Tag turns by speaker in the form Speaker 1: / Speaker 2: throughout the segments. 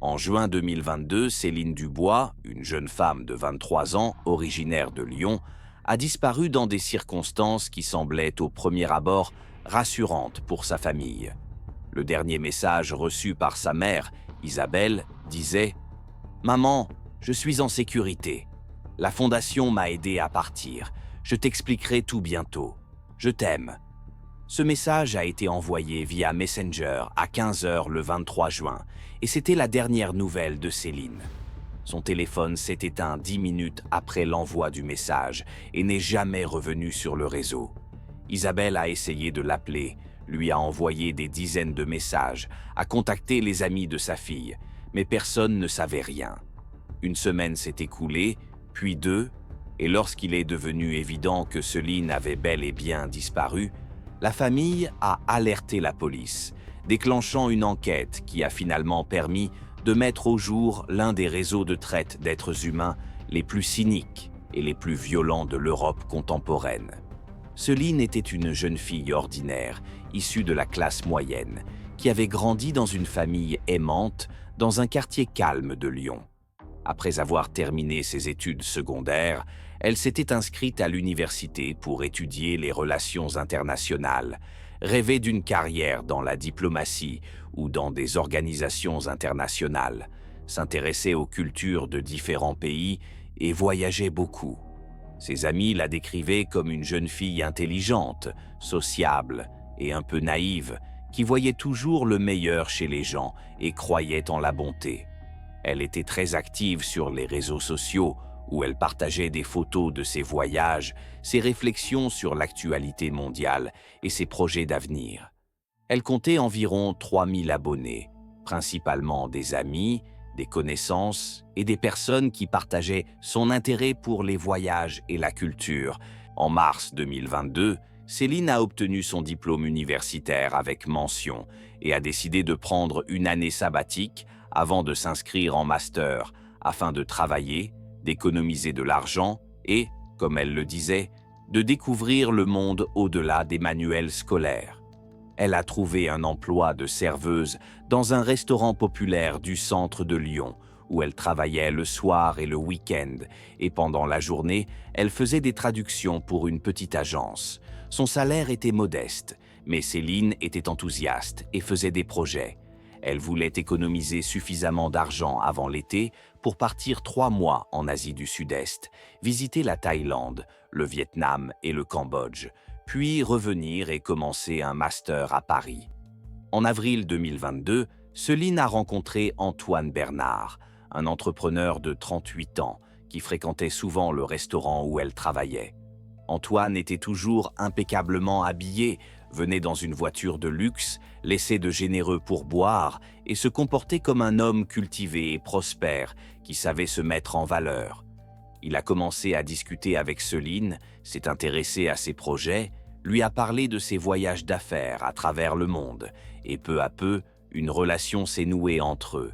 Speaker 1: En juin 2022, Céline Dubois, une jeune femme de 23 ans, originaire de Lyon, a disparu dans des circonstances qui semblaient au premier abord rassurantes pour sa famille. Le dernier message reçu par sa mère, Isabelle, disait « Maman, je suis en sécurité. La fondation m'a aidé à partir. Je t'expliquerai tout bientôt. Je t'aime. » Ce message a été envoyé via Messenger à 15 h le 23 juin et c'était la dernière nouvelle de Céline. Son téléphone s'est éteint 10 minutes après l'envoi du message et n'est jamais revenu sur le réseau. Isabelle a essayé de l'appeler, lui a envoyé des dizaines de messages, a contacté les amis de sa fille, mais personne ne savait rien. Une semaine s'est écoulée, puis deux, et lorsqu'il est devenu évident que Céline avait bel et bien disparu, la famille a alerté la police, déclenchant une enquête qui a finalement permis de mettre au jour l'un des réseaux de traite d'êtres humains les plus cyniques et les plus violents de l'Europe contemporaine. Céline était une jeune fille ordinaire, issue de la classe moyenne, qui avait grandi dans une famille aimante dans un quartier calme de Lyon. Après avoir terminé ses études secondaires, elle s'était inscrite à l'université pour étudier les relations internationales, rêvait d'une carrière dans la diplomatie ou dans des organisations internationales, s'intéressait aux cultures de différents pays et voyageait beaucoup. Ses amis la décrivaient comme une jeune fille intelligente, sociable et un peu naïve, qui voyait toujours le meilleur chez les gens et croyait en la bonté. Elle était très active sur les réseaux sociaux, où elle partageait des photos de ses voyages, ses réflexions sur l'actualité mondiale et ses projets d'avenir. Elle comptait environ 3000 abonnés, principalement des amis, des connaissances et des personnes qui partageaient son intérêt pour les voyages et la culture. En mars 2022, Céline a obtenu son diplôme universitaire avec mention et a décidé de prendre une année sabbatique avant de s'inscrire en master afin de travailler, d'économiser de l'argent et, comme elle le disait, de découvrir le monde au-delà des manuels scolaires. Elle a trouvé un emploi de serveuse dans un restaurant populaire du centre de Lyon, où elle travaillait le soir et le week-end, et pendant la journée, elle faisait des traductions pour une petite agence. Son salaire était modeste, mais Céline était enthousiaste et faisait des projets. Elle voulait économiser suffisamment d'argent avant l'été pour partir 3 mois en Asie du Sud-Est, visiter la Thaïlande, le Vietnam et le Cambodge, puis revenir et commencer un master à Paris. En avril 2022, Céline a rencontré Antoine Bernard, un entrepreneur de 38 ans qui fréquentait souvent le restaurant où elle travaillait. Antoine était toujours impeccablement habillé, venait dans une voiture de luxe, laissait de généreux pourboires et se comportait comme un homme cultivé et prospère qui savait se mettre en valeur. Il a commencé à discuter avec Céline, s'est intéressé à ses projets, lui a parlé de ses voyages d'affaires à travers le monde et peu à peu, une relation s'est nouée entre eux.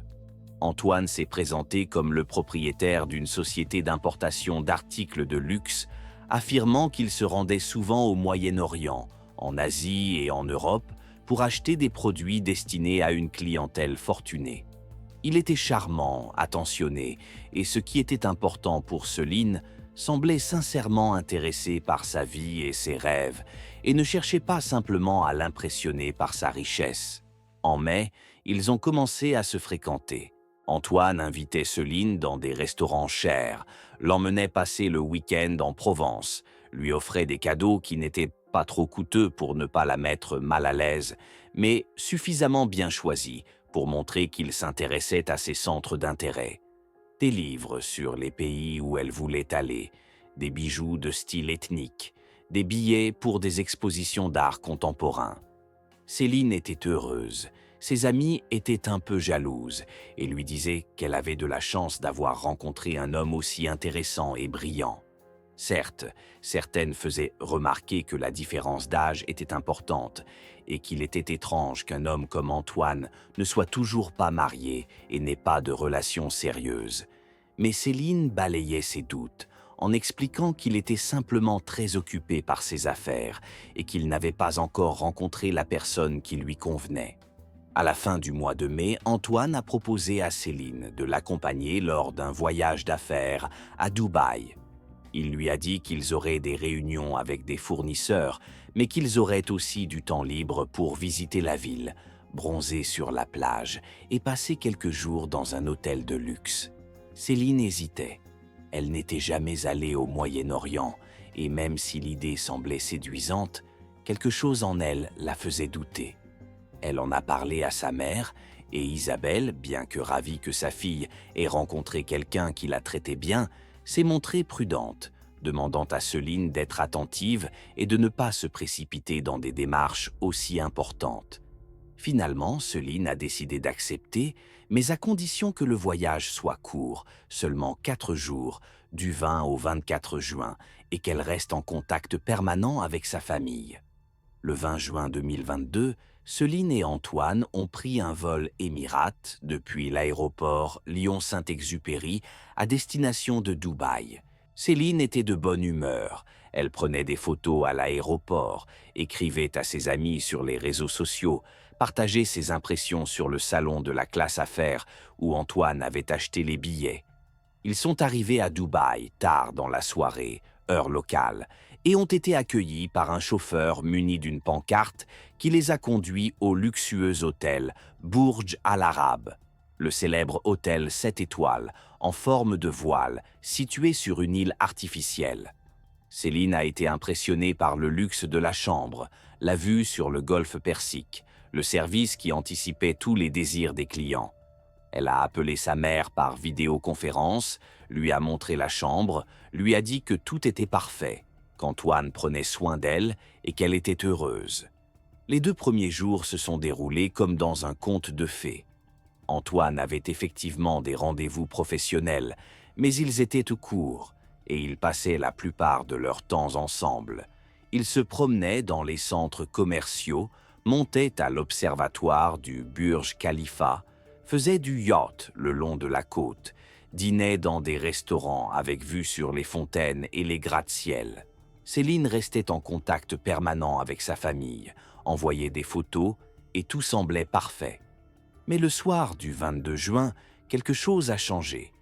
Speaker 1: Antoine s'est présenté comme le propriétaire d'une société d'importation d'articles de luxe, affirmant qu'il se rendait souvent au Moyen-Orient, en Asie et en Europe pour acheter des produits destinés à une clientèle fortunée. Il était charmant, attentionné, et ce qui était important pour Céline semblait sincèrement intéressé par sa vie et ses rêves, et ne cherchait pas simplement à l'impressionner par sa richesse. En mai, ils ont commencé à se fréquenter. Antoine invitait Céline dans des restaurants chers, l'emmenait passer le week-end en Provence, lui offrait des cadeaux qui n'étaient pas trop coûteux pour ne pas la mettre mal à l'aise, mais suffisamment bien choisis pour montrer qu'il s'intéressait à ses centres d'intérêt. Des livres sur les pays où elle voulait aller, des bijoux de style ethnique, des billets pour des expositions d'art contemporain. Céline était heureuse. Ses amies étaient un peu jalouses et lui disaient qu'elle avait de la chance d'avoir rencontré un homme aussi intéressant et brillant. Certes, certaines faisaient remarquer que la différence d'âge était importante et qu'il était étrange qu'un homme comme Antoine ne soit toujours pas marié et n'ait pas de relation sérieuse. Mais Céline balayait ses doutes en expliquant qu'il était simplement très occupé par ses affaires et qu'il n'avait pas encore rencontré la personne qui lui convenait. À la fin du mois de mai, Antoine a proposé à Céline de l'accompagner lors d'un voyage d'affaires à Dubaï. Il lui a dit qu'ils auraient des réunions avec des fournisseurs, mais qu'ils auraient aussi du temps libre pour visiter la ville, bronzer sur la plage et passer quelques jours dans un hôtel de luxe. Céline hésitait. Elle n'était jamais allée au Moyen-Orient, et même si l'idée semblait séduisante, quelque chose en elle la faisait douter. Elle en a parlé à sa mère, et Isabelle, bien que ravie que sa fille ait rencontré quelqu'un qui la traitait bien, s'est montrée prudente, demandant à Céline d'être attentive et de ne pas se précipiter dans des démarches aussi importantes. Finalement, Céline a décidé d'accepter, mais à condition que le voyage soit court, seulement 4 jours, du 20 au 24 juin, et qu'elle reste en contact permanent avec sa famille. Le 20 juin 2022, Céline et Antoine ont pris un vol Emirates depuis l'aéroport Lyon-Saint-Exupéry à destination de Dubaï. Céline était de bonne humeur. Elle prenait des photos à l'aéroport, écrivait à ses amis sur les réseaux sociaux, partageait ses impressions sur le salon de la classe affaires où Antoine avait acheté les billets. Ils sont arrivés à Dubaï tard dans la soirée, heure locale, et ont été accueillis par un chauffeur muni d'une pancarte qui les a conduits au luxueux hôtel Burj Al Arab, le célèbre hôtel 7 étoiles en forme de voile situé sur une île artificielle. Céline a été impressionnée par le luxe de la chambre, la vue sur le golfe Persique, le service qui anticipait tous les désirs des clients. Elle a appelé sa mère par vidéoconférence, lui a montré la chambre, lui a dit que tout était parfait, qu'Antoine prenait soin d'elle et qu'elle était heureuse. Les 2 premiers jours se sont déroulés comme dans un conte de fées. Antoine avait effectivement des rendez-vous professionnels, mais ils étaient tout courts et ils passaient la plupart de leur temps ensemble. Ils se promenaient dans les centres commerciaux, montaient à l'observatoire du Burj Khalifa, faisaient du yacht le long de la côte, dînaient dans des restaurants avec vue sur les fontaines et les gratte-ciel. Céline restait en contact permanent avec sa famille, envoyait des photos et tout semblait parfait. Mais le soir du 22 juin, quelque chose a changé.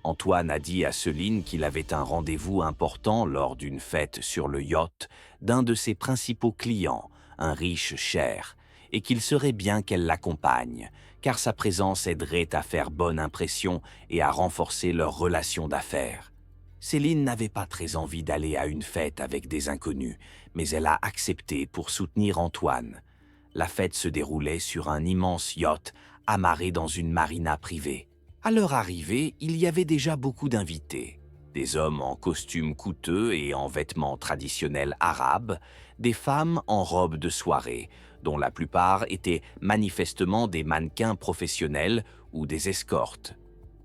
Speaker 1: Antoine a dit à Céline qu'il avait un rendez-vous important lors d'une fête sur le yacht d'un de ses principaux clients, un riche cher, et qu'il serait bien qu'elle l'accompagne, car sa présence aiderait à faire bonne impression et à renforcer leur relation d'affaires. Céline n'avait pas très envie d'aller à une fête avec des inconnus, mais elle a accepté pour soutenir Antoine. La fête se déroulait sur un immense yacht amarré dans une marina privée. À leur arrivée, il y avait déjà beaucoup d'invités. Des hommes en costumes coûteux et en vêtements traditionnels arabes, des femmes en robes de soirée, dont la plupart étaient manifestement des mannequins professionnels ou des escortes.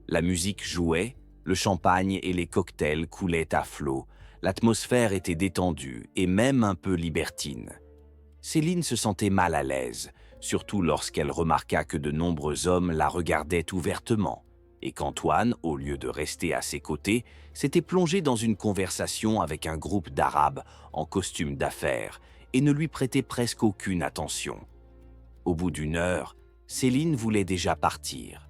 Speaker 1: La musique jouait, le champagne et les cocktails coulaient à flot, l'atmosphère était détendue et même un peu libertine. Céline se sentait mal à l'aise, surtout lorsqu'elle remarqua que de nombreux hommes la regardaient ouvertement, et qu'Antoine, au lieu de rester à ses côtés, s'était plongé dans une conversation avec un groupe d'Arabes en costume d'affaires et ne lui prêtait presque aucune attention. Au bout d'une heure, Céline voulait déjà partir.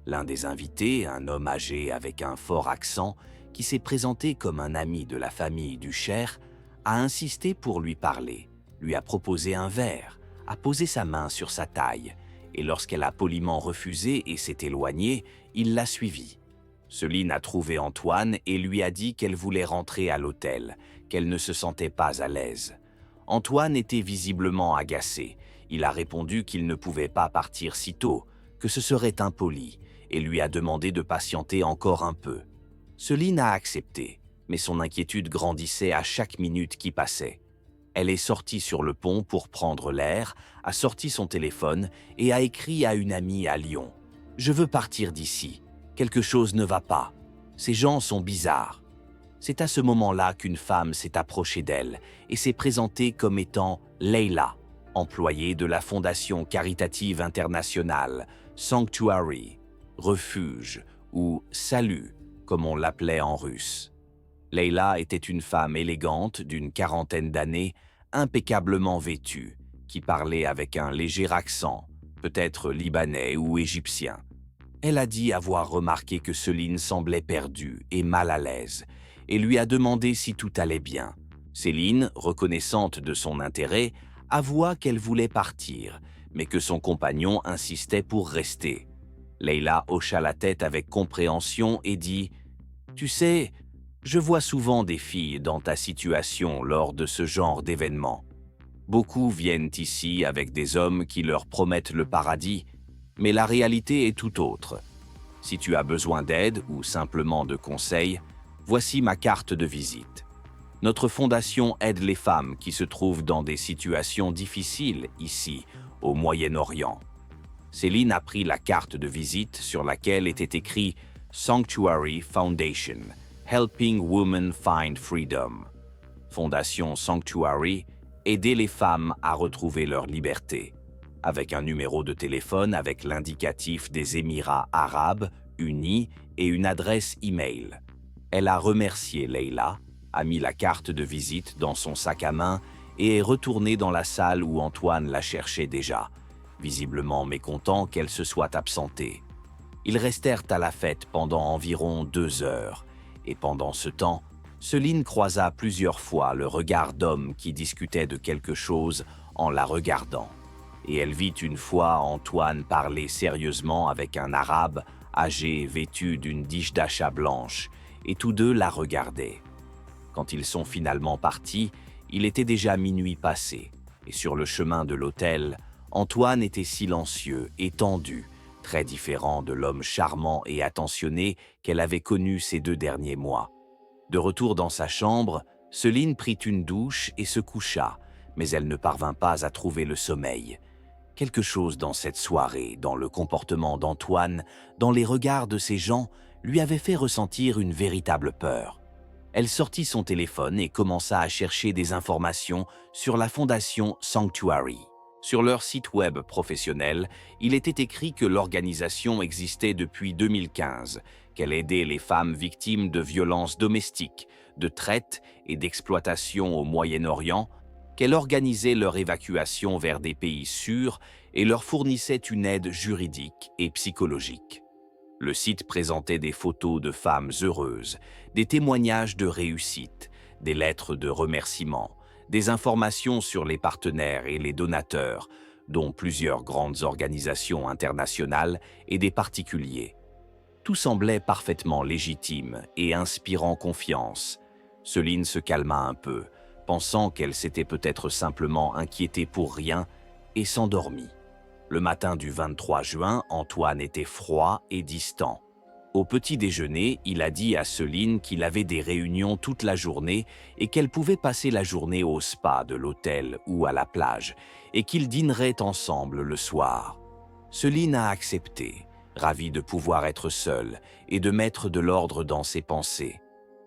Speaker 1: L'un des invités, un homme âgé avec un fort accent, qui s'est présenté comme un ami de la famille du Cher, a insisté pour lui parler, lui a proposé un verre, a posé sa main sur sa taille, et lorsqu'elle a poliment refusé et s'est éloignée, il l'a suivie. Céline a trouvé Antoine et lui a dit qu'elle voulait rentrer à l'hôtel, qu'elle ne se sentait pas à l'aise. Antoine était visiblement agacé. Il a répondu qu'il ne pouvait pas partir si tôt, que ce serait impoli, et lui a demandé de patienter encore un peu. Céline a accepté, mais son inquiétude grandissait à chaque minute qui passait. Elle est sortie sur le pont pour prendre l'air, a sorti son téléphone et a écrit à une amie à Lyon. « Je veux partir d'ici. Quelque chose ne va pas. Ces gens sont bizarres. » C'est à ce moment-là qu'une femme s'est approchée d'elle et s'est présentée comme étant Leila, employée de la fondation caritative internationale Sanctuary, refuge ou salut, comme on l'appelait en russe. Leila était une femme élégante d'une 40aine d'années, impeccablement vêtue, qui parlait avec un léger accent, peut-être libanais ou égyptien. Elle a dit avoir remarqué que Céline semblait perdue et mal à l'aise, et lui a demandé si tout allait bien. Céline, reconnaissante de son intérêt, avoua qu'elle voulait partir, mais que son compagnon insistait pour rester. Leila hocha la tête avec compréhension et dit « Tu sais, je vois souvent des filles dans ta situation lors de ce genre d'événements. Beaucoup viennent ici avec des hommes qui leur promettent le paradis, mais la réalité est tout autre. Si tu as besoin d'aide ou simplement de conseils, voici ma carte de visite. Notre fondation aide les femmes qui se trouvent dans des situations difficiles ici, au Moyen-Orient. » Céline a pris la carte de visite sur laquelle était écrit « Sanctuary Foundation, Helping Women Find Freedom ». Fondation Sanctuary, aider les femmes à retrouver leur liberté. Avec un numéro de téléphone avec l'indicatif des Émirats arabes unis et une adresse e-mail. Elle a remercié Leila, a mis la carte de visite dans son sac à main et est retournée dans la salle où Antoine la cherchait déjà, visiblement mécontent qu'elle se soit absentée. Ils restèrent à la fête pendant environ 2 heures, et pendant ce temps, Céline croisa plusieurs fois le regard d'homme qui discutait de quelque chose en la regardant. Et elle vit une fois Antoine parler sérieusement avec un arabe âgé vêtu d'une dijdacha blanche, et tous deux la regardaient. Quand ils sont finalement partis, il était déjà minuit passé, et sur le chemin de l'hôtel, Antoine était silencieux et tendu, très différent de l'homme charmant et attentionné qu'elle avait connu ces 2 derniers mois. De retour dans sa chambre, Céline prit une douche et se coucha, mais elle ne parvint pas à trouver le sommeil. Quelque chose dans cette soirée, dans le comportement d'Antoine, dans les regards de ces gens, lui avait fait ressentir une véritable peur. Elle sortit son téléphone et commença à chercher des informations sur la fondation Sanctuary. Sur leur site web professionnel, il était écrit que l'organisation existait depuis 2015, qu'elle aidait les femmes victimes de violences domestiques, de traite et d'exploitation au Moyen-Orient, qu'elle organisait leur évacuation vers des pays sûrs et leur fournissait une aide juridique et psychologique. Le site présentait des photos de femmes heureuses, des témoignages de réussite, des lettres de remerciement, des informations sur les partenaires et les donateurs, dont plusieurs grandes organisations internationales et des particuliers. Tout semblait parfaitement légitime et inspirant confiance. Céline se calma un peu, pensant qu'elle s'était peut-être simplement inquiétée pour rien, et s'endormit. Le matin du 23 juin, Antoine était froid et distant. Au petit déjeuner, il a dit à Céline qu'il avait des réunions toute la journée et qu'elle pouvait passer la journée au spa de l'hôtel ou à la plage, et qu'ils dîneraient ensemble le soir. Céline a accepté, ravie de pouvoir être seule et de mettre de l'ordre dans ses pensées.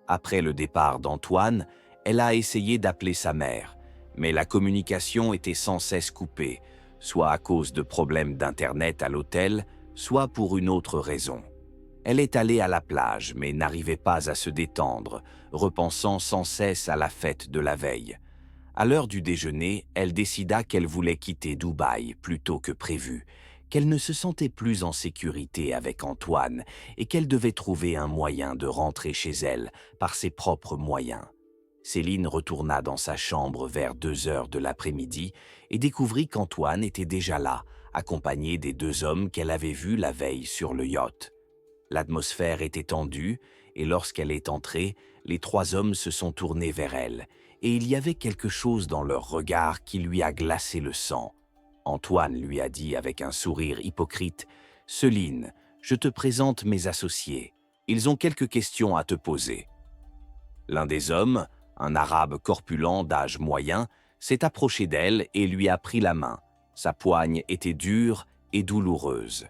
Speaker 1: Après le départ d'Antoine, elle a essayé d'appeler sa mère, mais la communication était sans cesse coupée, soit à cause de problèmes d'Internet à l'hôtel, soit pour une autre raison. Elle est allée à la plage, mais n'arrivait pas à se détendre, repensant sans cesse à la fête de la veille. À l'heure du déjeuner, elle décida qu'elle voulait quitter Dubaï plus tôt que prévu, qu'elle ne se sentait plus en sécurité avec Antoine et qu'elle devait trouver un moyen de rentrer chez elle par ses propres moyens. Céline retourna dans sa chambre vers 2 heures de l'après-midi et découvrit qu'Antoine était déjà là, accompagné des 2 hommes qu'elle avait vus la veille sur le yacht. L'atmosphère était tendue et lorsqu'elle est entrée, les 3 hommes se sont tournés vers elle et il y avait quelque chose dans leur regard qui lui a glacé le sang. Antoine lui a dit avec un sourire hypocrite « Céline, je te présente mes associés. Ils ont quelques questions à te poser. » L'un des hommes, un arabe corpulent d'âge moyen, s'est approché d'elle et lui a pris la main. Sa poigne était dure et douloureuse.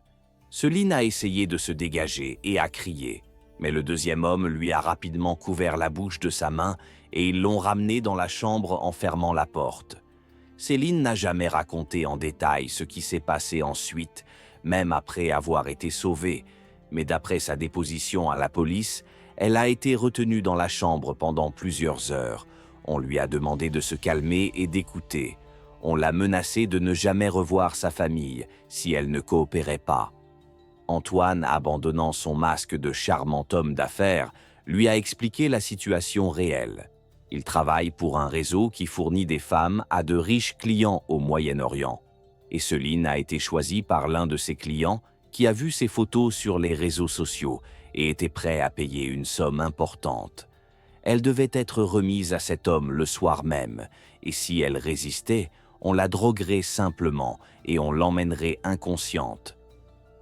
Speaker 1: Céline a essayé de se dégager et a crié, mais le 2e homme lui a rapidement couvert la bouche de sa main et ils l'ont ramené dans la chambre en fermant la porte. Céline n'a jamais raconté en détail ce qui s'est passé ensuite, même après avoir été sauvée, mais d'après sa déposition à la police, elle a été retenue dans la chambre pendant plusieurs heures. On lui a demandé de se calmer et d'écouter. On l'a menacée de ne jamais revoir sa famille si elle ne coopérait pas. Antoine, abandonnant son masque de charmant homme d'affaires, lui a expliqué la situation réelle. Il travaille pour un réseau qui fournit des femmes à de riches clients au Moyen-Orient. Et Céline a été choisie par l'un de ses clients qui a vu ses photos sur les réseaux sociaux et était prêt à payer une somme importante. Elle devait être remise à cet homme le soir même, et si elle résistait, on la droguerait simplement et on l'emmènerait inconsciente.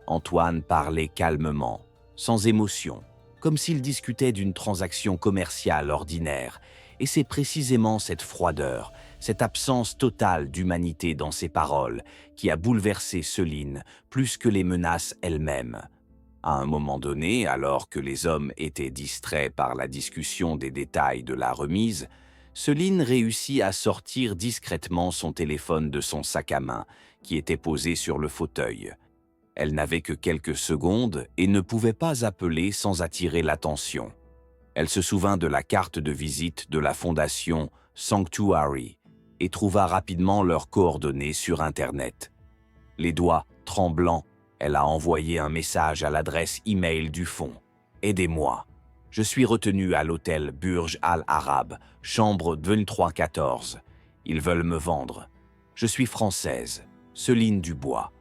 Speaker 1: Antoine parlait calmement, sans émotion, comme s'il discutait d'une transaction commerciale ordinaire, et c'est précisément cette froideur, cette absence totale d'humanité dans ses paroles qui a bouleversé Céline plus que les menaces elles-mêmes. À un moment donné, alors que les hommes étaient distraits par la discussion des détails de la remise, Céline réussit à sortir discrètement son téléphone de son sac à main, qui était posé sur le fauteuil. Elle n'avait que quelques secondes et ne pouvait pas appeler sans attirer l'attention. Elle se souvint de la carte de visite de la fondation Sanctuary et trouva rapidement leurs coordonnées sur Internet. Les doigts tremblants, elle a envoyé un message à l'adresse e-mail du fonds. « Aidez-moi. Je suis retenue à l'hôtel Burj Al Arab, chambre 2314. Ils veulent me vendre. Je suis française, Céline Dubois.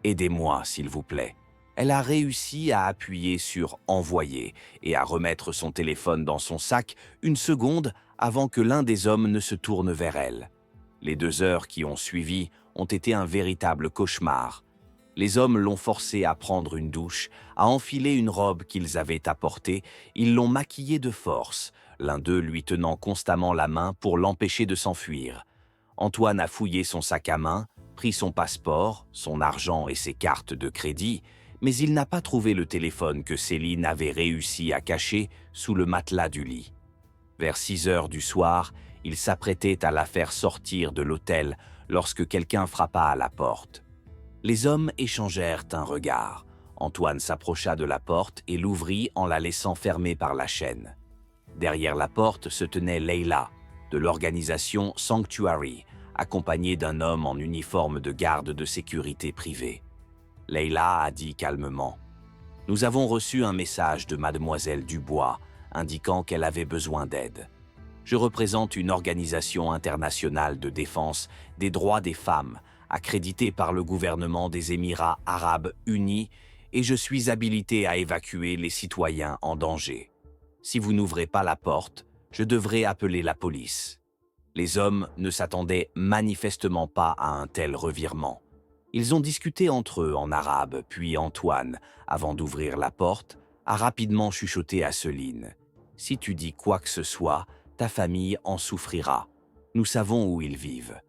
Speaker 1: Aidez-moi, s'il vous plaît. » Elle a réussi à appuyer sur « Envoyer » et à remettre son téléphone dans son sac une seconde avant que l'un des hommes ne se tourne vers elle. Les 2 heures qui ont suivi ont été un véritable cauchemar. Les hommes l'ont forcée à prendre une douche, à enfiler une robe qu'ils avaient apportée, ils l'ont maquillée de force, l'un d'eux lui tenant constamment la main pour l'empêcher de s'enfuir. Antoine a fouillé son sac à main, pris son passeport, son argent et ses cartes de crédit, mais il n'a pas trouvé le téléphone que Céline avait réussi à cacher sous le matelas du lit. Vers 6 heures du soir, il s'apprêtait à la faire sortir de l'hôtel lorsque quelqu'un frappa à la porte. Les hommes échangèrent un regard. Antoine s'approcha de la porte et l'ouvrit en la laissant fermer par la chaîne. Derrière la porte se tenait Leila, de l'organisation Sanctuary, accompagnée d'un homme en uniforme de garde de sécurité privée. Leila a dit calmement « Nous avons reçu un message de mademoiselle Dubois indiquant qu'elle avait besoin d'aide. Je représente une organisation internationale de défense des droits des femmes, accréditée par le gouvernement des Émirats arabes unis, et je suis habilité à évacuer les citoyens en danger. Si vous n'ouvrez pas la porte, je devrai appeler la police. » Les hommes ne s'attendaient manifestement pas à un tel revirement. Ils ont discuté entre eux en arabe, puis Antoine, avant d'ouvrir la porte, a rapidement chuchoté à Céline. « Si tu dis quoi que ce soit, ta famille en souffrira. Nous savons où ils vivent. »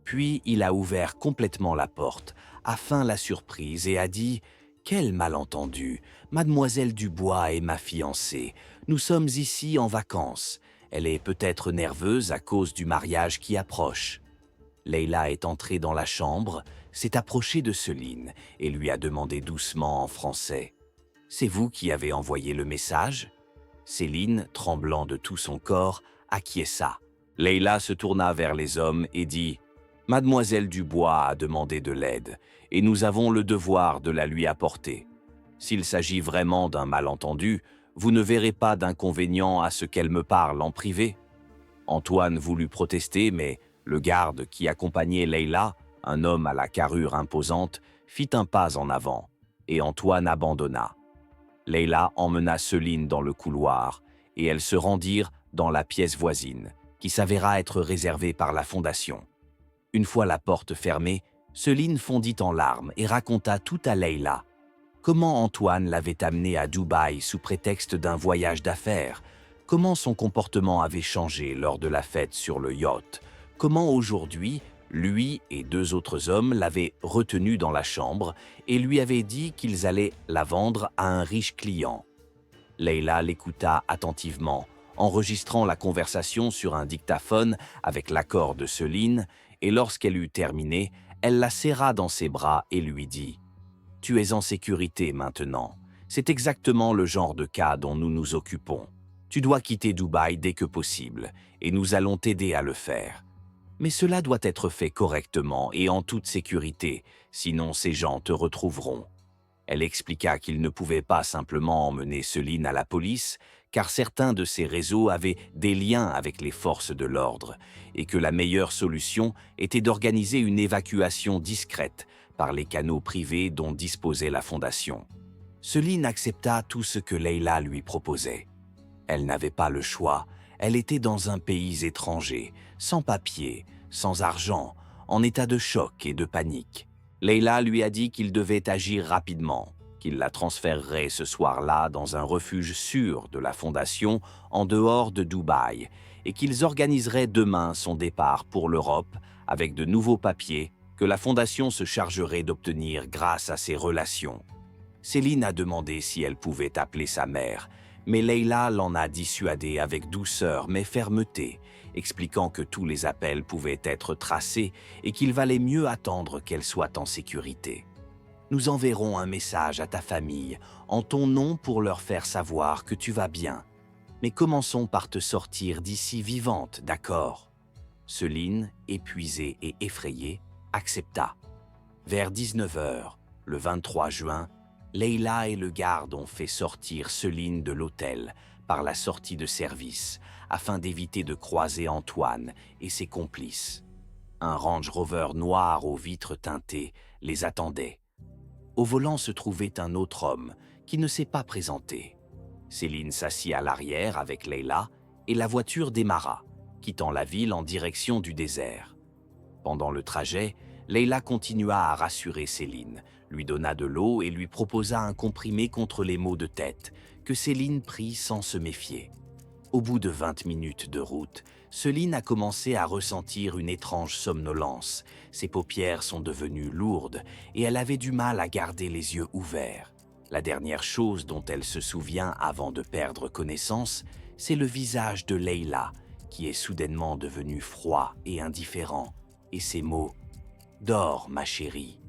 Speaker 1: Puis il a ouvert complètement la porte, a feint la surprise et a dit « Quel malentendu! Mademoiselle Dubois est ma fiancée. Nous sommes ici en vacances. Elle est peut-être nerveuse à cause du mariage qui approche. » Leila est entrée dans la chambre, s'est approchée de Céline et lui a demandé doucement en français « C'est vous qui avez envoyé le message ?» Céline, tremblant de tout son corps, acquiesça. Leila se tourna vers les hommes et dit « Mademoiselle Dubois a demandé de l'aide et nous avons le devoir de la lui apporter. S'il s'agit vraiment d'un malentendu, vous ne verrez pas d'inconvénient à ce qu'elle me parle en privé. » Antoine voulut protester, mais le garde qui accompagnait Leila, un homme à la carrure imposante, fit un pas en avant, et Antoine abandonna. Leila emmena Céline dans le couloir, et elles se rendirent dans la pièce voisine, qui s'avéra être réservée par la fondation. Une fois la porte fermée, Céline fondit en larmes et raconta tout à Leila. Comment Antoine l'avait amenée à Dubaï sous prétexte d'un voyage d'affaires, comment son comportement avait changé lors de la fête sur le yacht, comment aujourd'hui, lui et 2 autres hommes l'avaient retenue dans la chambre et lui avaient dit qu'ils allaient la vendre à un riche client. Leila l'écouta attentivement, enregistrant la conversation sur un dictaphone avec l'accord de Céline, et lorsqu'elle eut terminé, elle la serra dans ses bras et lui dit « Tu es en sécurité maintenant. C'est exactement le genre de cas dont nous nous occupons. Tu dois quitter Dubaï dès que possible, et nous allons t'aider à le faire. » Mais cela doit être fait correctement et en toute sécurité, sinon ces gens te retrouveront. Elle expliqua qu'il ne pouvait pas simplement emmener Céline à la police, car certains de ces réseaux avaient des liens avec les forces de l'ordre, et que la meilleure solution était d'organiser une évacuation discrète par les canaux privés dont disposait la fondation. Céline accepta tout ce que Leila lui proposait. Elle n'avait pas le choix, elle était dans un pays étranger, sans papier, sans argent, en état de choc et de panique. Leila lui a dit qu'il devait agir rapidement, qu'il la transférerait ce soir-là dans un refuge sûr de la fondation en dehors de Dubaï et qu'ils organiseraient demain son départ pour l'Europe avec de nouveaux papiers que la fondation se chargerait d'obtenir grâce à ses relations. Céline a demandé si elle pouvait appeler sa mère, mais Leila l'en a dissuadée avec douceur mais fermeté, expliquant que tous les appels pouvaient être tracés et qu'il valait mieux attendre qu'elle soit en sécurité. « Nous enverrons un message à ta famille en ton nom pour leur faire savoir que tu vas bien. Mais commençons par te sortir d'ici vivante, d'accord ?» Céline, épuisée et effrayée, accepta. Vers 19h, le 23 juin, Leila et le garde ont fait sortir Céline de l'hôtel par la sortie de service afin d'éviter de croiser Antoine et ses complices. Un Range Rover noir aux vitres teintées les attendait. Au volant se trouvait un autre homme qui ne s'est pas présenté. Céline s'assit à l'arrière avec Leila et la voiture démarra, quittant la ville en direction du désert. Pendant le trajet, Leila continua à rassurer Céline, lui donna de l'eau et lui proposa un comprimé contre les maux de tête, que Céline prit sans se méfier. Au bout de 20 minutes de route, Céline a commencé à ressentir une étrange somnolence. Ses paupières sont devenues lourdes et elle avait du mal à garder les yeux ouverts. La dernière chose dont elle se souvient avant de perdre connaissance, c'est le visage de Leila, qui est soudainement devenu froid et indifférent, et ces mots « Dors, ma chérie.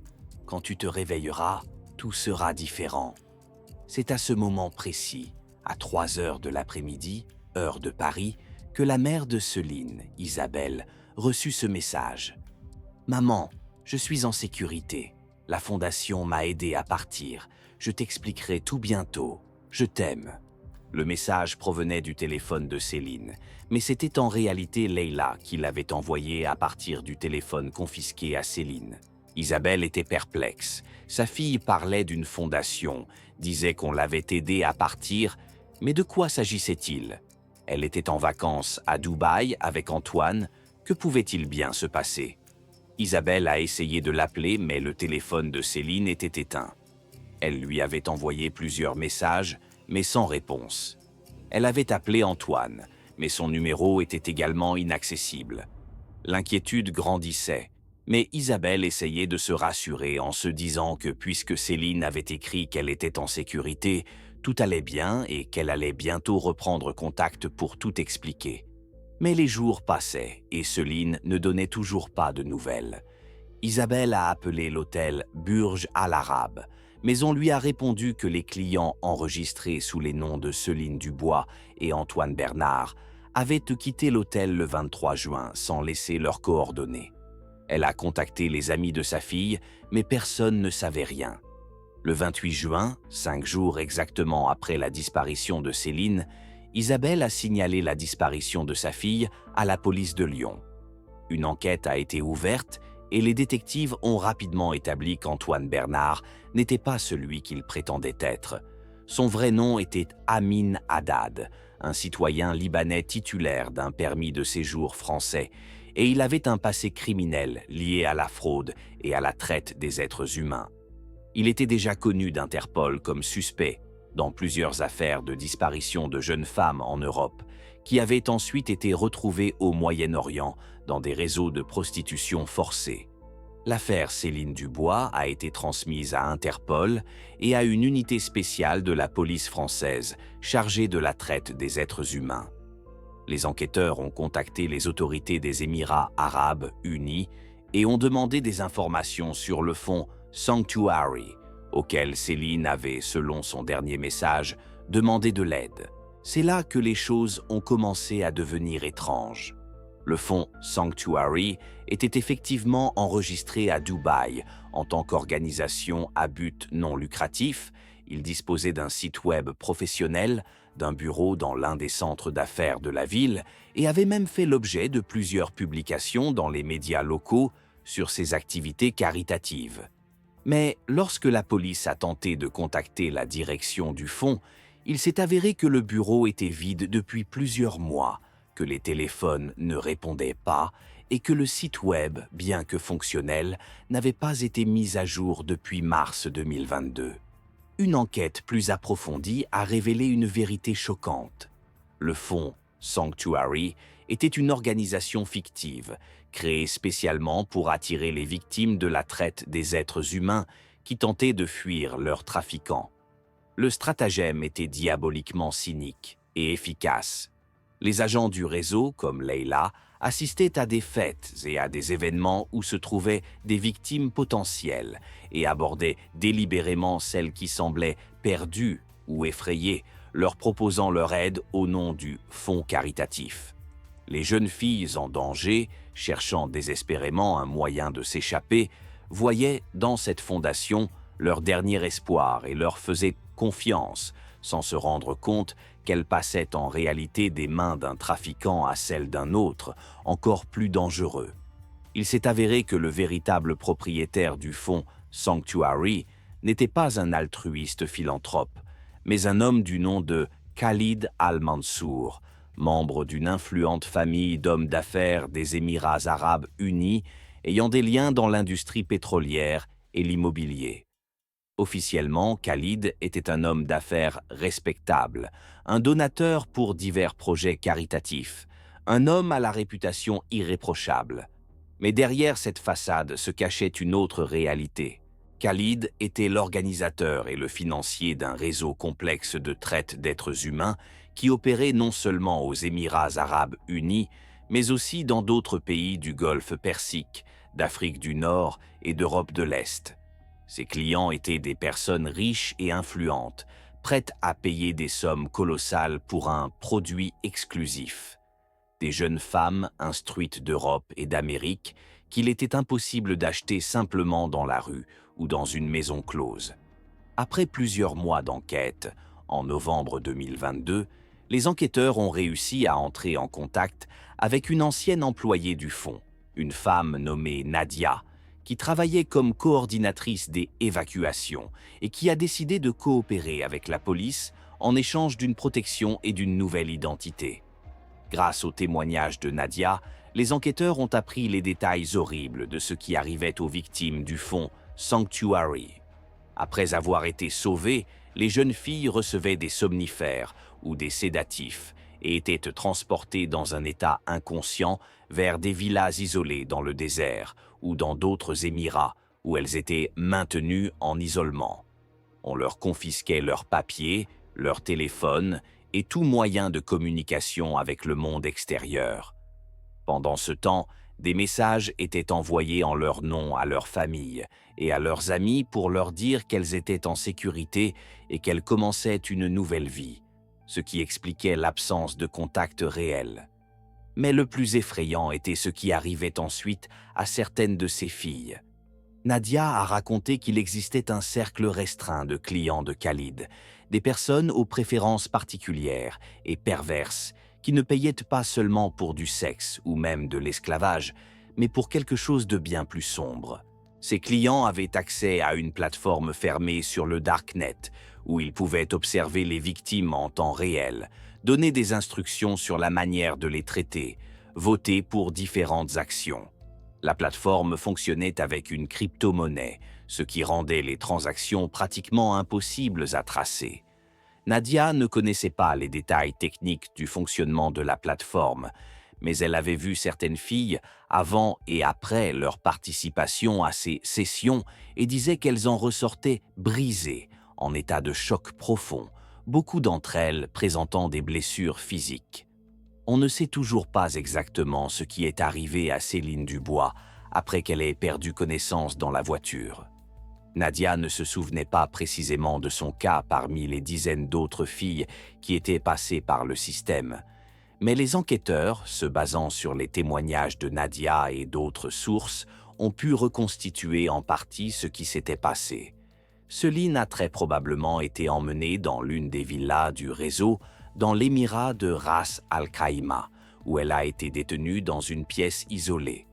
Speaker 1: Quand tu te réveilleras, tout sera différent. » C'est à ce moment précis, à 3 heures de l'après-midi, heure de Paris, que la mère de Céline, Isabelle, reçut ce message. « Maman, je suis en sécurité. La fondation m'a aidé à partir. Je t'expliquerai tout bientôt. Je t'aime. » Le message provenait du téléphone de Céline, mais c'était en réalité Leila qui l'avait envoyé à partir du téléphone confisqué à Céline. Isabelle était perplexe. Sa fille parlait d'une fondation, disait qu'on l'avait aidée à partir, mais de quoi s'agissait-il? Elle était en vacances à Dubaï avec Antoine. Que pouvait-il bien se passer? Isabelle a essayé de l'appeler, mais le téléphone de Céline était éteint. Elle lui avait envoyé plusieurs messages, mais sans réponse. Elle avait appelé Antoine, mais son numéro était également inaccessible. L'inquiétude grandissait, mais Isabelle essayait de se rassurer en se disant que puisque Céline avait écrit qu'elle était en sécurité, tout allait bien et qu'elle allait bientôt reprendre contact pour tout expliquer. Mais les jours passaient et Céline ne donnait toujours pas de nouvelles. Isabelle a appelé l'hôtel Burj Al Arab, mais on lui a répondu que les clients enregistrés sous les noms de Céline Dubois et Antoine Bernard avaient quitté l'hôtel le 23 juin sans laisser leurs coordonnées. Elle a contacté les amis de sa fille, mais personne ne savait rien. Le 28 juin, 5 jours exactement après la disparition de Céline, Isabelle a signalé la disparition de sa fille à la police de Lyon. Une enquête a été ouverte et les détectives ont rapidement établi qu'Antoine Bernard n'était pas celui qu'il prétendait être. Son vrai nom était Amin Haddad, un citoyen libanais titulaire d'un permis de séjour français, et il avait un passé criminel lié à la fraude et à la traite des êtres humains. Il était déjà connu d'Interpol comme suspect dans plusieurs affaires de disparition de jeunes femmes en Europe, qui avaient ensuite été retrouvées au Moyen-Orient dans des réseaux de prostitution forcée. L'affaire Céline Dubois a été transmise à Interpol et à une unité spéciale de la police française chargée de la traite des êtres humains. Les enquêteurs ont contacté les autorités des Émirats arabes unis et ont demandé des informations sur le fonds Sanctuary, auquel Céline avait, selon son dernier message, demandé de l'aide. C'est là que les choses ont commencé à devenir étranges. Le fonds Sanctuary était effectivement enregistré à Dubaï en tant qu'organisation à but non lucratif. Il disposait d'un site web professionnel, d'un bureau dans l'un des centres d'affaires de la ville et avait même fait l'objet de plusieurs publications dans les médias locaux sur ses activités caritatives. Mais lorsque la police a tenté de contacter la direction du fonds, il s'est avéré que le bureau était vide depuis plusieurs mois, que les téléphones ne répondaient pas et que le site web, bien que fonctionnel, n'avait pas été mis à jour depuis mars 2022. Une enquête plus approfondie a révélé une vérité choquante. Le fonds Sanctuary était une organisation fictive, créée spécialement pour attirer les victimes de la traite des êtres humains qui tentaient de fuir leurs trafiquants. Le stratagème était diaboliquement cynique et efficace. Les agents du réseau, comme Leila, assistaient à des fêtes et à des événements où se trouvaient des victimes potentielles et abordaient délibérément celles qui semblaient perdues ou effrayées, leur proposant leur aide au nom du fonds caritatif. Les jeunes filles en danger, cherchant désespérément un moyen de s'échapper, voyaient dans cette fondation leur dernier espoir et leur faisaient confiance, sans se rendre compte qu'elle passait en réalité des mains d'un trafiquant à celles d'un autre, encore plus dangereux. Il s'est avéré que le véritable propriétaire du fonds Sanctuary n'était pas un altruiste philanthrope, mais un homme du nom de Khalid Al-Mansour, membre d'une influente famille d'hommes d'affaires des Émirats arabes unis ayant des liens dans l'industrie pétrolière et l'immobilier. Officiellement, Khalid était un homme d'affaires respectable, un donateur pour divers projets caritatifs, un homme à la réputation irréprochable. Mais derrière cette façade se cachait une autre réalité. Khalid était l'organisateur et le financier d'un réseau complexe de traite d'êtres humains qui opérait non seulement aux Émirats arabes unis, mais aussi dans d'autres pays du Golfe Persique, d'Afrique du Nord et d'Europe de l'Est. Ses clients étaient des personnes riches et influentes, prêtes à payer des sommes colossales pour un produit exclusif. Des jeunes femmes instruites d'Europe et d'Amérique qu'il était impossible d'acheter simplement dans la rue ou dans une maison close. Après plusieurs mois d'enquête, en novembre 2022, les enquêteurs ont réussi à entrer en contact avec une ancienne employée du fonds, une femme nommée Nadia, qui travaillait comme coordinatrice des évacuations et qui a décidé de coopérer avec la police en échange d'une protection et d'une nouvelle identité. Grâce au témoignage de Nadia, les enquêteurs ont appris les détails horribles de ce qui arrivait aux victimes du fonds Sanctuary. Après avoir été sauvées, les jeunes filles recevaient des somnifères ou des sédatifs et étaient transportées dans un état inconscient vers des villas isolées dans le désert ou dans d'autres émirats où elles étaient maintenues en isolement. On leur confisquait leurs papiers, leurs téléphones et tout moyen de communication avec le monde extérieur. Pendant ce temps, des messages étaient envoyés en leur nom à leurs familles et à leurs amis pour leur dire qu'elles étaient en sécurité et qu'elles commençaient une nouvelle vie, ce qui expliquait l'absence de contact réel. Mais le plus effrayant était ce qui arrivait ensuite à certaines de ses filles. Nadia a raconté qu'il existait un cercle restreint de clients de Khalid, des personnes aux préférences particulières et perverses qui ne payaient pas seulement pour du sexe ou même de l'esclavage, mais pour quelque chose de bien plus sombre. Ces clients avaient accès à une plateforme fermée sur le Darknet, où ils pouvaient observer les victimes en temps réel, donner des instructions sur la manière de les traiter, voter pour différentes actions. La plateforme fonctionnait avec une crypto-monnaie, ce qui rendait les transactions pratiquement impossibles à tracer. Nadia ne connaissait pas les détails techniques du fonctionnement de la plateforme, mais elle avait vu certaines filles avant et après leur participation à ces sessions et disait qu'elles en ressortaient brisées, en état de choc profond, beaucoup d'entre elles présentant des blessures physiques. On ne sait toujours pas exactement ce qui est arrivé à Céline Dubois après qu'elle ait perdu connaissance dans la voiture. Nadia ne se souvenait pas précisément de son cas parmi les dizaines d'autres filles qui étaient passées par le système, Mais les enquêteurs, se basant sur les témoignages de Nadia et d'autres sources, ont pu reconstituer en partie ce qui s'était passé. Céline a très probablement été emmenée dans l'une des villas du réseau dans l'émirat de Ras Al Khaimah, où elle a été détenue dans une pièce isolée.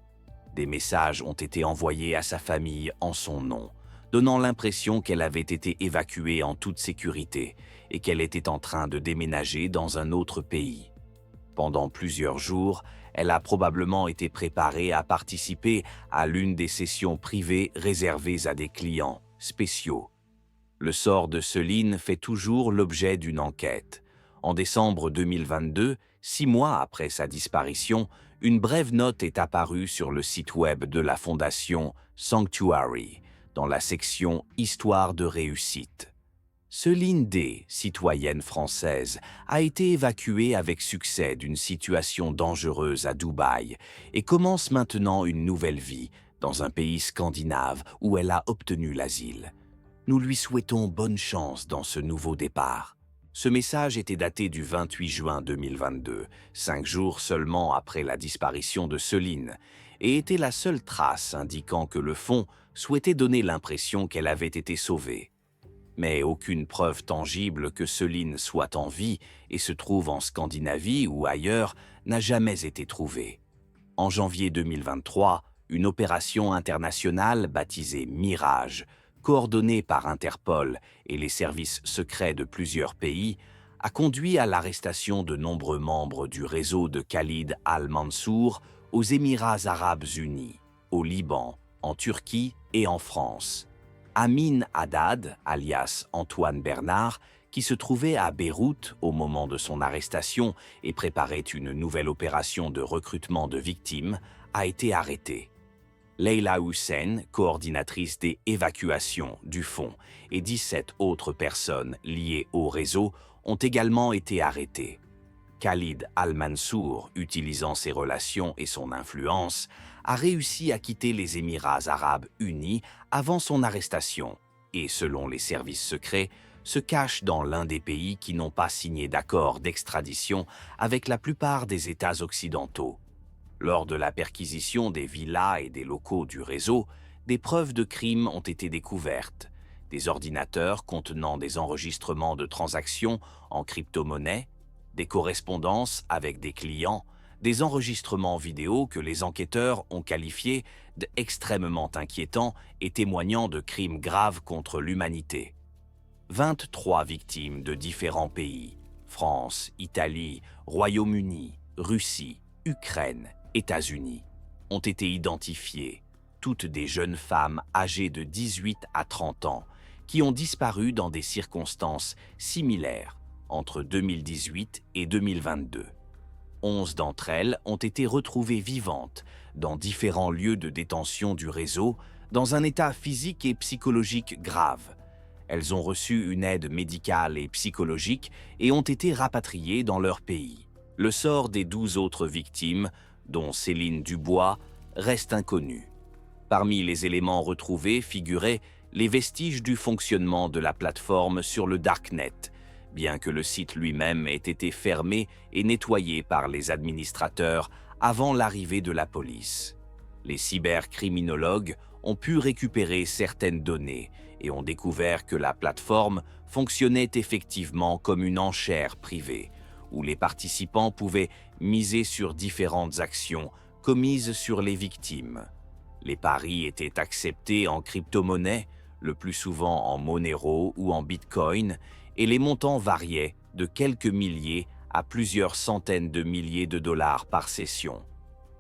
Speaker 1: Des messages ont été envoyés à sa famille en son nom, donnant l'impression qu'elle avait été évacuée en toute sécurité et qu'elle était en train de déménager dans un autre pays. Pendant plusieurs jours, elle a probablement été préparée à participer à l'une des sessions privées réservées à des clients spéciaux. Le sort de Céline fait toujours l'objet d'une enquête. En décembre 2022, 6 mois après sa disparition, une brève note est apparue sur le site web de la fondation Sanctuary, dans la section Histoire de réussite. Céline D., citoyenne française, a été évacuée avec succès d'une situation dangereuse à Dubaï et commence maintenant une nouvelle vie dans un pays scandinave où elle a obtenu l'asile. Nous lui souhaitons bonne chance dans ce nouveau départ. Ce message était daté du 28 juin 2022, 5 jours seulement après la disparition de Céline, et était la seule trace indiquant que le fonds souhaitait donner l'impression qu'elle avait été sauvée. Mais aucune preuve tangible que Céline soit en vie et se trouve en Scandinavie ou ailleurs n'a jamais été trouvée. En janvier 2023, une opération internationale baptisée Mirage, coordonnée par Interpol et les services secrets de plusieurs pays, a conduit à l'arrestation de nombreux membres du réseau de Khalid al-Mansour aux Émirats arabes unis, au Liban, en Turquie et en France. Amin Haddad, alias Antoine Bernard, qui se trouvait à Beyrouth au moment de son arrestation et préparait une nouvelle opération de recrutement de victimes, a été arrêté. Leila Hussein, coordinatrice des évacuations du fonds, et 17 autres personnes liées au réseau ont également été arrêtées. Khalid al-Mansour, utilisant ses relations et son influence, a réussi à quitter les Émirats arabes unis avant son arrestation et, selon les services secrets, se cache dans l'un des pays qui n'ont pas signé d'accord d'extradition avec la plupart des États occidentaux. Lors de la perquisition des villas et des locaux du réseau, des preuves de crimes ont été découvertes. Des ordinateurs contenant des enregistrements de transactions en crypto-monnaie, des correspondances avec des clients, des enregistrements vidéo que les enquêteurs ont qualifiés d'extrêmement inquiétants et témoignant de crimes graves contre l'humanité. 23 victimes de différents pays, France, Italie, Royaume-Uni, Russie, Ukraine, États-Unis, ont été identifiées, toutes des jeunes femmes âgées de 18 à 30 ans, qui ont disparu dans des circonstances similaires entre 2018 et 2022. 11 d'entre elles ont été retrouvées vivantes dans différents lieux de détention du réseau, dans un état physique et psychologique grave. Elles ont reçu une aide médicale et psychologique et ont été rapatriées dans leur pays. Le sort des 12 autres victimes, dont Céline Dubois, reste inconnu. Parmi les éléments retrouvés figuraient les vestiges du fonctionnement de la plateforme sur le Darknet, bien que le site lui-même ait été fermé et nettoyé par les administrateurs avant l'arrivée de la police. Les cybercriminologues ont pu récupérer certaines données et ont découvert que la plateforme fonctionnait effectivement comme une enchère privée, où les participants pouvaient miser sur différentes actions commises sur les victimes. Les paris étaient acceptés en crypto-monnaie, le plus souvent en Monero ou en Bitcoin, et les montants variaient de quelques milliers à plusieurs centaines de milliers de dollars par session.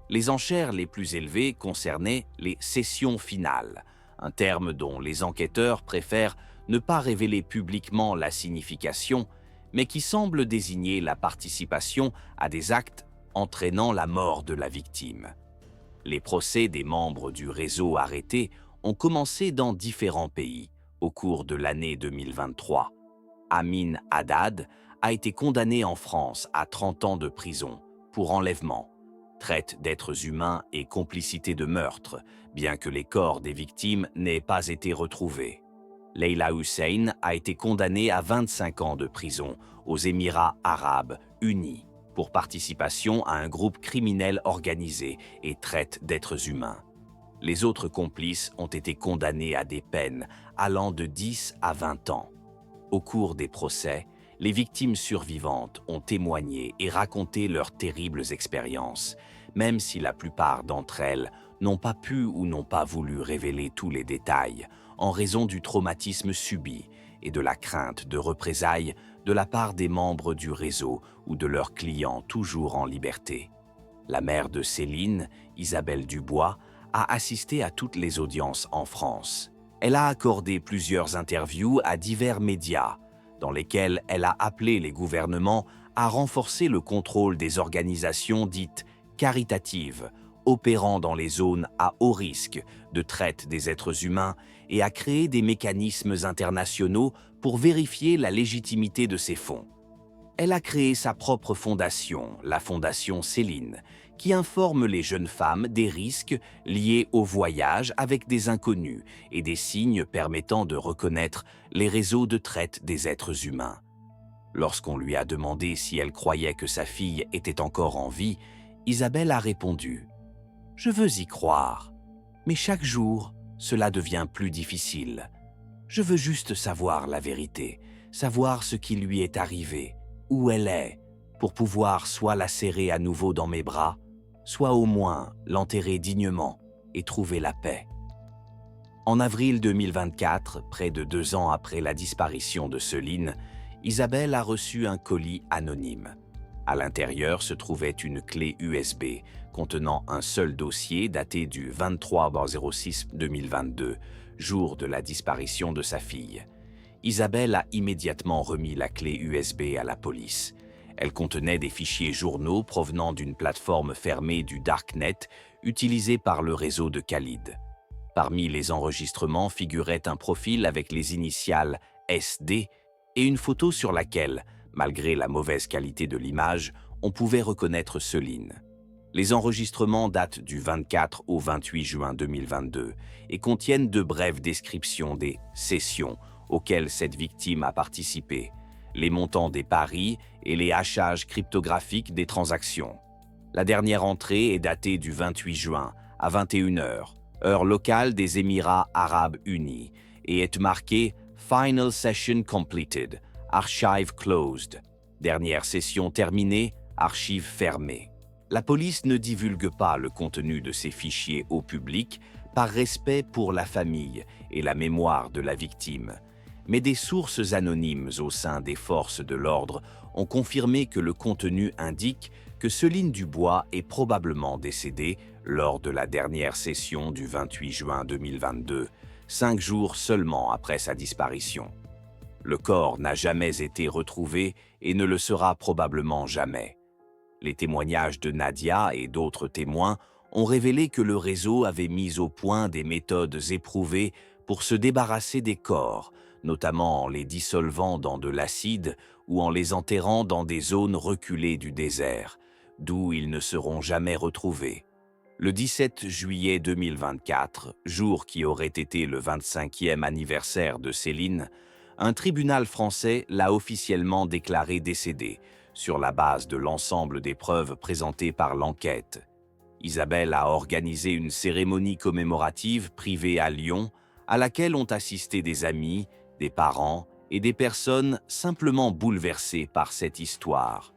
Speaker 1: Les enchères les plus élevées concernaient les sessions finales, un terme dont les enquêteurs préfèrent ne pas révéler publiquement la signification, mais qui semble désigner la participation à des actes entraînant la mort de la victime. Les procès des membres du réseau arrêtés ont commencé dans différents pays au cours de l'année 2023. Amin Haddad a été condamné en France à 30 ans de prison pour enlèvement, traite d'êtres humains et complicité de meurtre, bien que les corps des victimes n'aient pas été retrouvés. Leila Hussein a été condamnée à 25 ans de prison aux Émirats arabes unis pour participation à un groupe criminel organisé et traite d'êtres humains. Les autres complices ont été condamnés à des peines allant de 10 à 20 ans. Au cours des procès, les victimes survivantes ont témoigné et raconté leurs terribles expériences, même si la plupart d'entre elles n'ont pas pu ou n'ont pas voulu révéler tous les détails en raison du traumatisme subi et de la crainte de représailles de la part des membres du réseau ou de leurs clients toujours en liberté. La mère de Céline, Isabelle Dubois, a assisté à toutes les audiences en France. Elle a accordé plusieurs interviews à divers médias, dans lesquelles elle a appelé les gouvernements à renforcer le contrôle des organisations dites caritatives, opérant dans les zones à haut risque de traite des êtres humains et à créer des mécanismes internationaux pour vérifier la légitimité de ces fonds. Elle a créé sa propre fondation, la Fondation Céline, qui informe les jeunes femmes des risques liés au voyage avec des inconnus et des signes permettant de reconnaître les réseaux de traite des êtres humains. Lorsqu'on lui a demandé si elle croyait que sa fille était encore en vie, Isabelle a répondu « Je veux y croire, mais chaque jour, cela devient plus difficile. Je veux juste savoir la vérité, savoir ce qui lui est arrivé, où elle est, pour pouvoir soit la serrer à nouveau dans mes bras, soit au moins l'enterrer dignement et trouver la paix. » En avril 2024, près de 2 ans après la disparition de Céline, Isabelle a reçu un colis anonyme. À l'intérieur se trouvait une clé USB contenant un seul dossier daté du 23/06/2022, jour de la disparition de sa fille. Isabelle a immédiatement remis la clé USB à la police. Elle contenait des fichiers journaux provenant d'une plateforme fermée du Darknet utilisée par le réseau de Khalid. Parmi les enregistrements figurait un profil avec les initiales SD et une photo sur laquelle, malgré la mauvaise qualité de l'image, on pouvait reconnaître Céline. Les enregistrements datent du 24 au 28 juin 2022 et contiennent de brèves descriptions des sessions auxquelles cette victime a participé, les montants des paris et les hashages cryptographiques des transactions. La dernière entrée est datée du 28 juin à 21 h, heure locale des Émirats arabes unis, et est marquée « Final Session Completed », Archive Closed. Dernière session terminée, archive fermée. La police ne divulgue pas le contenu de ces fichiers au public par respect pour la famille et la mémoire de la victime. Mais des sources anonymes au sein des forces de l'ordre ont confirmé que le contenu indique que Céline Dubois est probablement décédée lors de la dernière session du 28 juin 2022, 5 jours seulement après sa disparition. Le corps n'a jamais été retrouvé et ne le sera probablement jamais. Les témoignages de Nadia et d'autres témoins ont révélé que le réseau avait mis au point des méthodes éprouvées pour se débarrasser des corps, notamment en les dissolvant dans de l'acide ou en les enterrant dans des zones reculées du désert, d'où ils ne seront jamais retrouvés. Le 17 juillet 2024, jour qui aurait été le 25e anniversaire de Céline, un tribunal français l'a officiellement déclarée décédée, sur la base de l'ensemble des preuves présentées par l'enquête. Isabelle a organisé une cérémonie commémorative privée à Lyon, à laquelle ont assisté des amis, des parents et des personnes simplement bouleversées par cette histoire.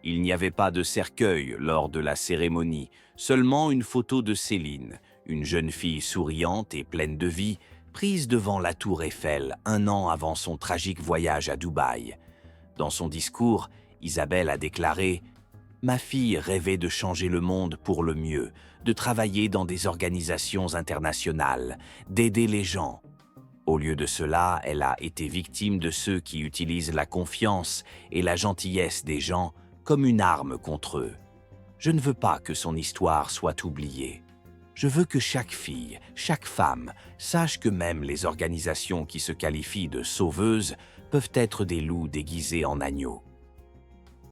Speaker 1: Il n'y avait pas de cercueil lors de la cérémonie, seulement une photo de Céline, une jeune fille souriante et pleine de vie, prise devant la tour Eiffel 1 an avant son tragique voyage à Dubaï. Dans son discours, Isabelle a déclaré « Ma fille rêvait de changer le monde pour le mieux, de travailler dans des organisations internationales, d'aider les gens. Au lieu de cela, elle a été victime de ceux qui utilisent la confiance et la gentillesse des gens comme une arme contre eux. Je ne veux pas que son histoire soit oubliée. Je veux que chaque fille, chaque femme, sache que même les organisations qui se qualifient de sauveuses peuvent être des loups déguisés en agneaux.